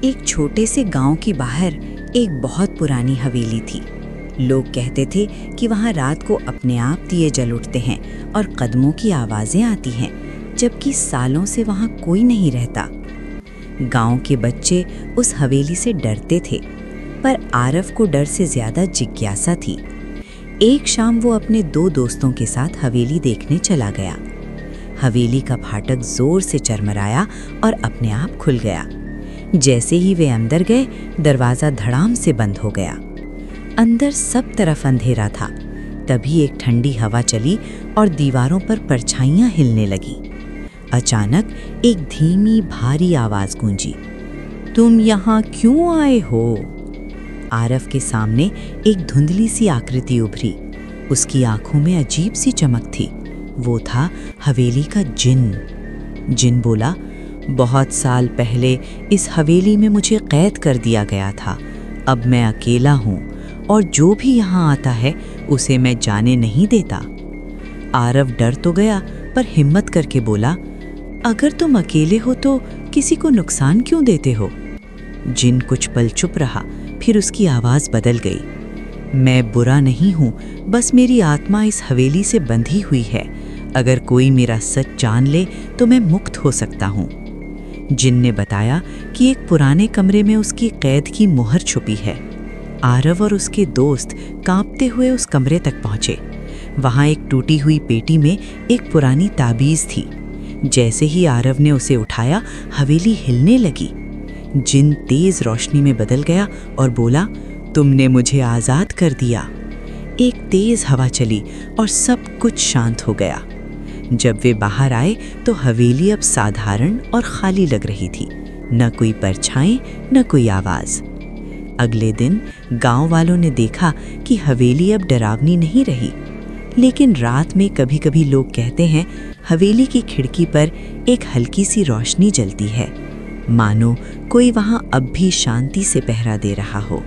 एक छोटे से गांव के बाहर एक बहुत पुरानी हवेली थी। लोग कहते थे कि वहां रात को अपने आप दिए जल उठते हैं और कदमों की आवाजें आती हैं, जबकि सालों से वहां कोई नहीं रहता। गांव के बच्चे उस हवेली से डरते थे, पर आरव को डर से ज्यादा जिज्ञासा थी। एक शाम वो अपने दो दोस्तों के साथ हवेली देखने चला गया। हवेली का फाटक जोर से चरमराया और अपने आप खुल गया। जैसे ही वे अंदर गए, दरवाजा धड़ाम से बंद हो गया। अंदर सब तरफ अंधेरा था। तभी एक ठंडी हवा चली और दीवारों पर परछाइयां हिलने लगी। अचानक एक धीमी भारी आवाज गूंजी, तुम यहाँ क्यों आए हो? आरव के सामने एक धुंधली सी आकृति उभरी। उसकी आंखों में अजीब सी चमक थी। वो था हवेली का जिन। जिन बोला, बहुत साल पहले इस हवेली में मुझे कैद कर दिया गया था। अब मैं अकेला हूँ और जो भी यहाँ आता है उसे मैं जाने नहीं देता। आरव डर तो गया, पर हिम्मत करके बोला, अगर तुम अकेले हो तो किसी को नुकसान क्यों देते हो? जिन कुछ पल चुप रहा, फिर उसकी आवाज़ बदल गई। मैं बुरा नहीं हूँ, बस मेरी आत्मा इस हवेली से बंधी हुई है। अगर कोई मेरा सच जान ले तो मैं मुक्त हो सकता हूँ। जिन ने बताया कि एक पुराने कमरे में उसकी कैद की मुहर छुपी है। आरव और उसके दोस्त कांपते हुए उस कमरे तक पहुंचे। वहां एक टूटी हुई पेटी में एक पुरानी ताबीज थी। जैसे ही आरव ने उसे उठाया, हवेली हिलने लगी। जिन तेज रोशनी में बदल गया और बोला, तुमने मुझे आज़ाद कर दिया। एक तेज हवा चली और सब कुछ शांत हो गया। जब वे बाहर आए तो हवेली अब साधारण और खाली लग रही थी। न कोई परछाई, न कोई आवाज। अगले दिन गांव वालों ने देखा कि हवेली अब डरावनी नहीं रही। लेकिन रात में कभी-कभी लोग कहते हैं, हवेली की खिड़की पर एक हल्की सी रोशनी जलती है, मानो कोई वहां अब भी शांति से पहरा दे रहा हो।